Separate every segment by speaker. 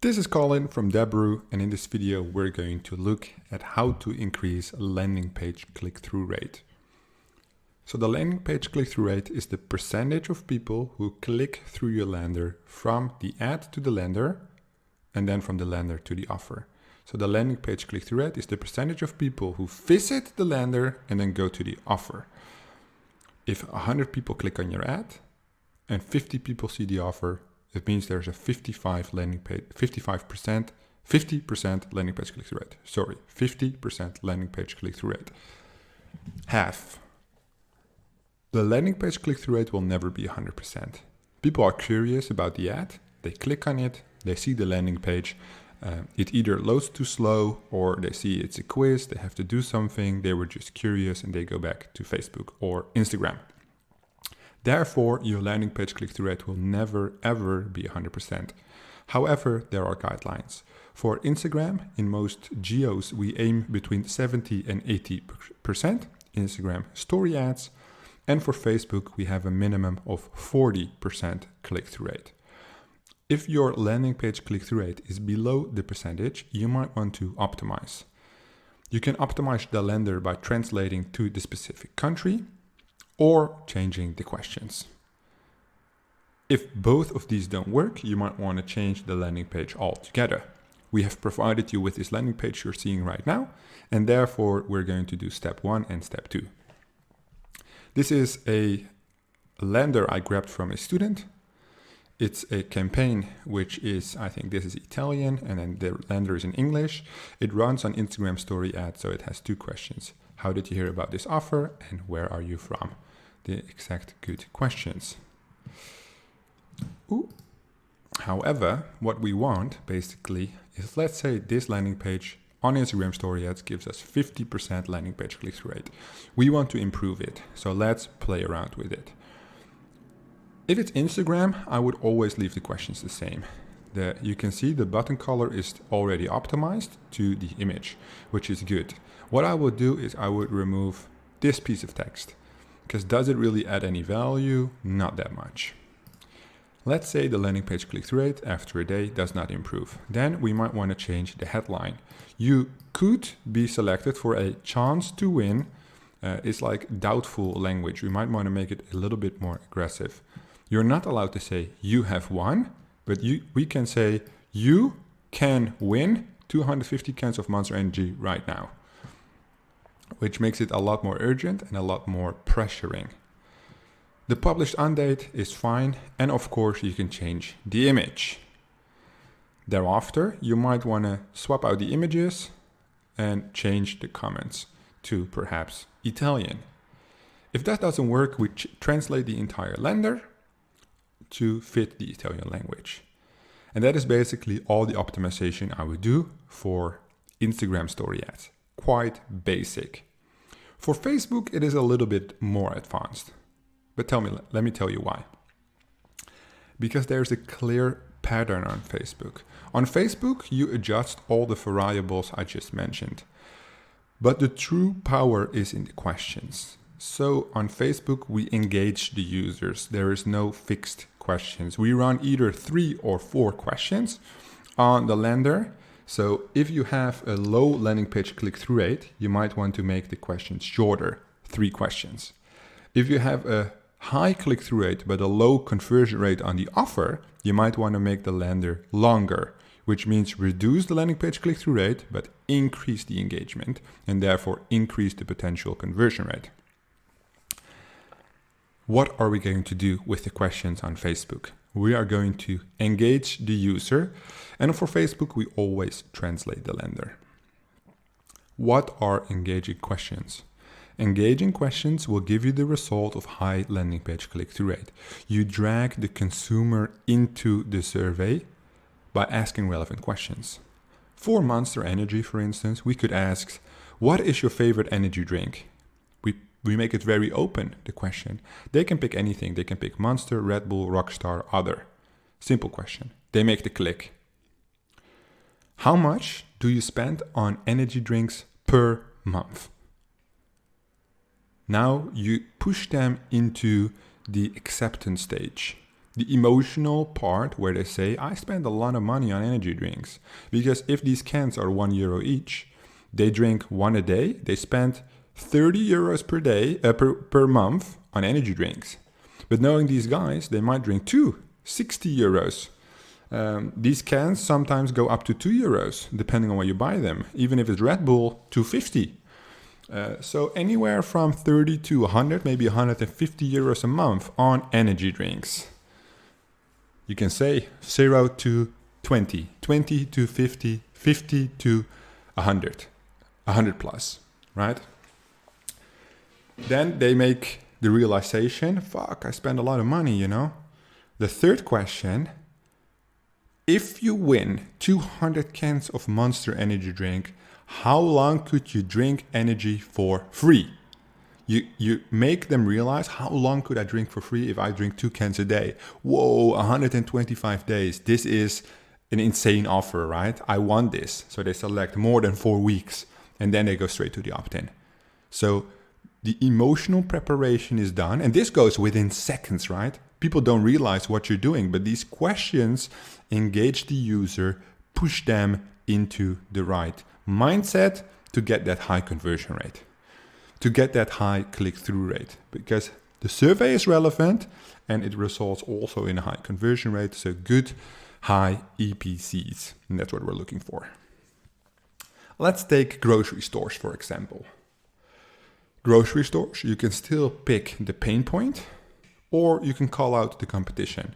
Speaker 1: This is Colin from Debrew, and in this video we're going to look at how to increase landing page click-through rate. So the landing page click-through rate is the percentage of people who click through your lander from the ad to the lander and then from the lander to the offer. So the landing page click-through rate is the percentage of people who visit the lander and then go to the offer. If 100 people click on your ad and 50 people see the offer, it means there's a 50% landing page click-through rate. Sorry, 50% landing page click-through rate. Half. The landing page click-through rate will never be 100%. People are curious about the ad, they click on it, they see the landing page, it either loads too slow or they see it's a quiz, they have to do something, they were just curious and they go back to Facebook or Instagram. Therefore, your landing page click-through rate will never ever be 100%. However, there are guidelines. For Instagram, in most geos, we aim between 70 and 80% Instagram story ads. And for Facebook, we have a minimum of 40% click-through rate. If your landing page click-through rate is below the percentage, you might want to optimize. You can optimize the lander by translating to the specific country or changing the questions. If both of these don't work, you might want to change the landing page altogether. We have provided you with this landing page you're seeing right now, and therefore we're going to do step 1 and step 2. This is a lander I grabbed from a student. It's a campaign which is, I think this is Italian, and then the lander is in English. It runs on Instagram story ads, so it has 2 questions. How did you hear about this offer and where are you from? The exact good questions. However, what we want basically is, let's say this landing page on Instagram story ads gives us 50% landing page click-through rate. We want to improve it, so let's play around with it. If it's Instagram, I would always leave the questions the same. You can see the button color is already optimized to the image, which is good. What I would do is I would remove this piece of text, because does it really add any value? Not that much. Let's say the landing page click-through rate after a day does not improve. Then we might want to change the headline. You could be selected for a chance to win. It's like doubtful language. We might want to make it a little bit more aggressive. You're not allowed to say you have won, but we can say you can win 250 cans of Monster Energy right now, which makes it a lot more urgent and a lot more pressuring. The published on date is fine, and of course you can change the image. Thereafter, you might want to swap out the images and change the comments to perhaps Italian. If that doesn't work, we translate the entire lander to fit the Italian language. And that is basically all the optimization I would do for Instagram story ads. Quite basic. For Facebook, it is a little bit more advanced. But let me tell you why. Because there's a clear pattern on Facebook. On Facebook, you adjust all the variables I just mentioned. But the true power is in the questions. So on Facebook, we engage the users. There is no fixed questions. We run either 3 or 4 questions on the lander. So if you have a low landing page click-through rate, you might want to make the questions shorter, 3 questions. If you have a high click-through rate but a low conversion rate on the offer, you might want to make the lander longer, which means reduce the landing page click-through rate but increase the engagement and therefore increase the potential conversion rate. What are we going to do with the questions on Facebook? We are going to engage the user, and for Facebook, we always translate the lander. What are engaging questions? Engaging questions will give you the result of high landing page click-through rate. You drag the consumer into the survey by asking relevant questions. For Monster Energy, for instance, we could ask, what is your favorite energy drink? We make it very open, the question. They can pick anything. They can pick Monster, Red Bull, Rockstar, other. Simple question. They make the click. How much do you spend on energy drinks per month? Now you push them into the acceptance stage. the emotional part where they say, I spend a lot of money on energy drinks. Because if these cans are €1 each, they drink one a day, they spend €30 per day, per month on energy drinks. But knowing these guys, they might drink two, €60. These cans sometimes go up to €2, depending on where you buy them. Even if it's Red Bull, $2.50. So anywhere from 30 to 100, maybe €150 a month on energy drinks. You can say 0 to 20, 20 to 50, 50 to 100, 100 plus, right? Then they make the realization, fuck, I spend a lot of money, you know? The third question, if you win 200 cans of Monster energy drink, how long could you drink energy for free? You make them realize, how long could I drink for free if I drink 2 cans a day? Whoa, 125 days. This is an insane offer, right? I want this. So they select more than 4 weeks and then they go straight to the opt-in. So the emotional preparation is done, and this goes within seconds, right? People don't realize what you're doing, but these questions engage the user, push them into the right mindset to get that high conversion rate, to get that high click-through rate, because the survey is relevant and it results also in a high conversion rate, so good high EPCs, and that's what we're looking for. Let's take grocery stores, for example. Grocery stores, you can still pick the pain point, or you can call out the competition.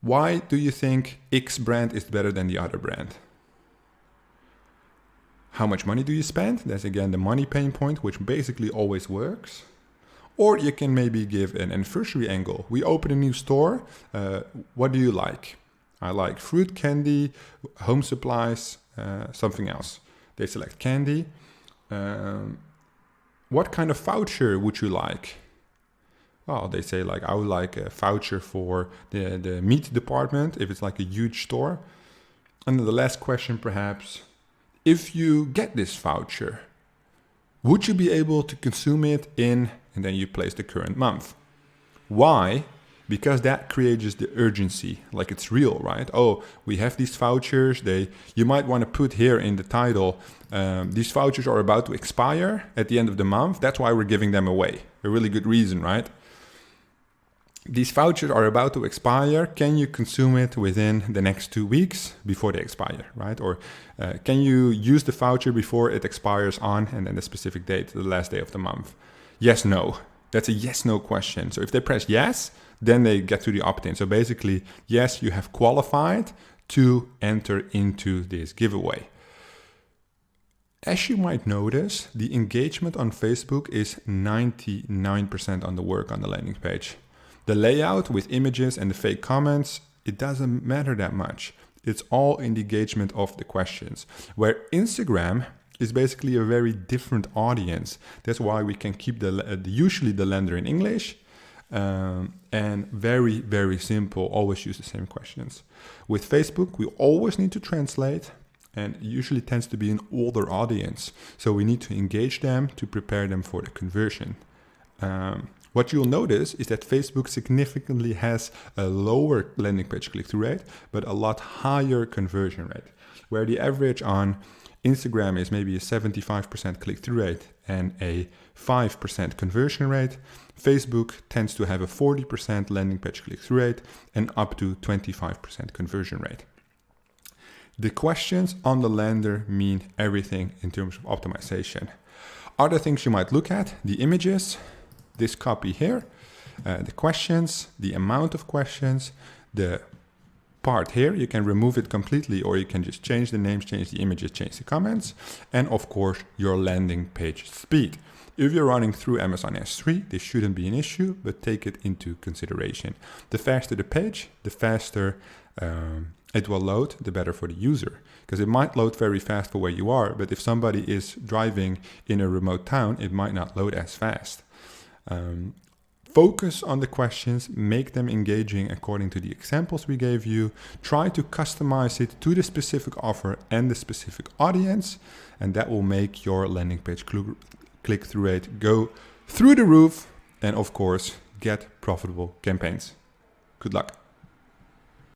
Speaker 1: Why do you think X brand is better than the other brand? How much money do you spend? That's again the money pain point, which basically always works. Or you can maybe give an anniversary angle. We open a new store. What do you like? I like fruit candy, home supplies, something else. They select candy. What kind of voucher would you like? Well, they say like, I would like a voucher for the meat department, if it's like a huge store. And then the last question perhaps, if you get this voucher, would you be able to consume it in, and then you place the current month. Why? Because that creates the urgency, like it's real, right? Oh, we have these vouchers. You might want to put here in the title, these vouchers are about to expire at the end of the month. That's why we're giving them away. A really good reason, right? These vouchers are about to expire. Can you consume it within the next 2 weeks before they expire, right? Or can you use the voucher before it expires on, and then the specific date, the last day of the month? Yes, no. That's a yes-no question. So if they press yes, then they get to the opt-in. So basically, yes, you have qualified to enter into this giveaway. As you might notice, the engagement on Facebook is 99% on the work on the landing page. The layout with images and the fake comments, it doesn't matter that much. It's all in the engagement of the questions. Where Instagram is basically a very different audience. That's why we can keep usually the lender in English and very, very simple, always use the same questions. With Facebook, we always need to translate, and usually tends to be an older audience. So we need to engage them to prepare them for the conversion. What you'll notice is that Facebook significantly has a lower landing page click-through rate, but a lot higher conversion rate. Where the average on Instagram is maybe a 75% click-through rate and a 5% conversion rate, Facebook tends to have a 40% landing page click-through rate and up to 25% conversion rate. The questions on the lander mean everything in terms of optimization. Other things you might look at, the images, this copy here, the questions, the amount of questions, the part here, you can remove it completely, or you can just change the names, change the images, change the comments, and of course your landing page speed. If you're running through Amazon S3, this shouldn't be an issue, but take it into consideration. The faster the page, the faster it will load, the better for the user. Because it might load very fast for where you are, but if somebody is driving in a remote town, it might not load as fast. Focus on the questions, make them engaging according to the examples we gave you. Try to customize it to the specific offer and the specific audience, and that will make your landing page click-through rate go through the roof, and of course, get profitable campaigns. Good luck.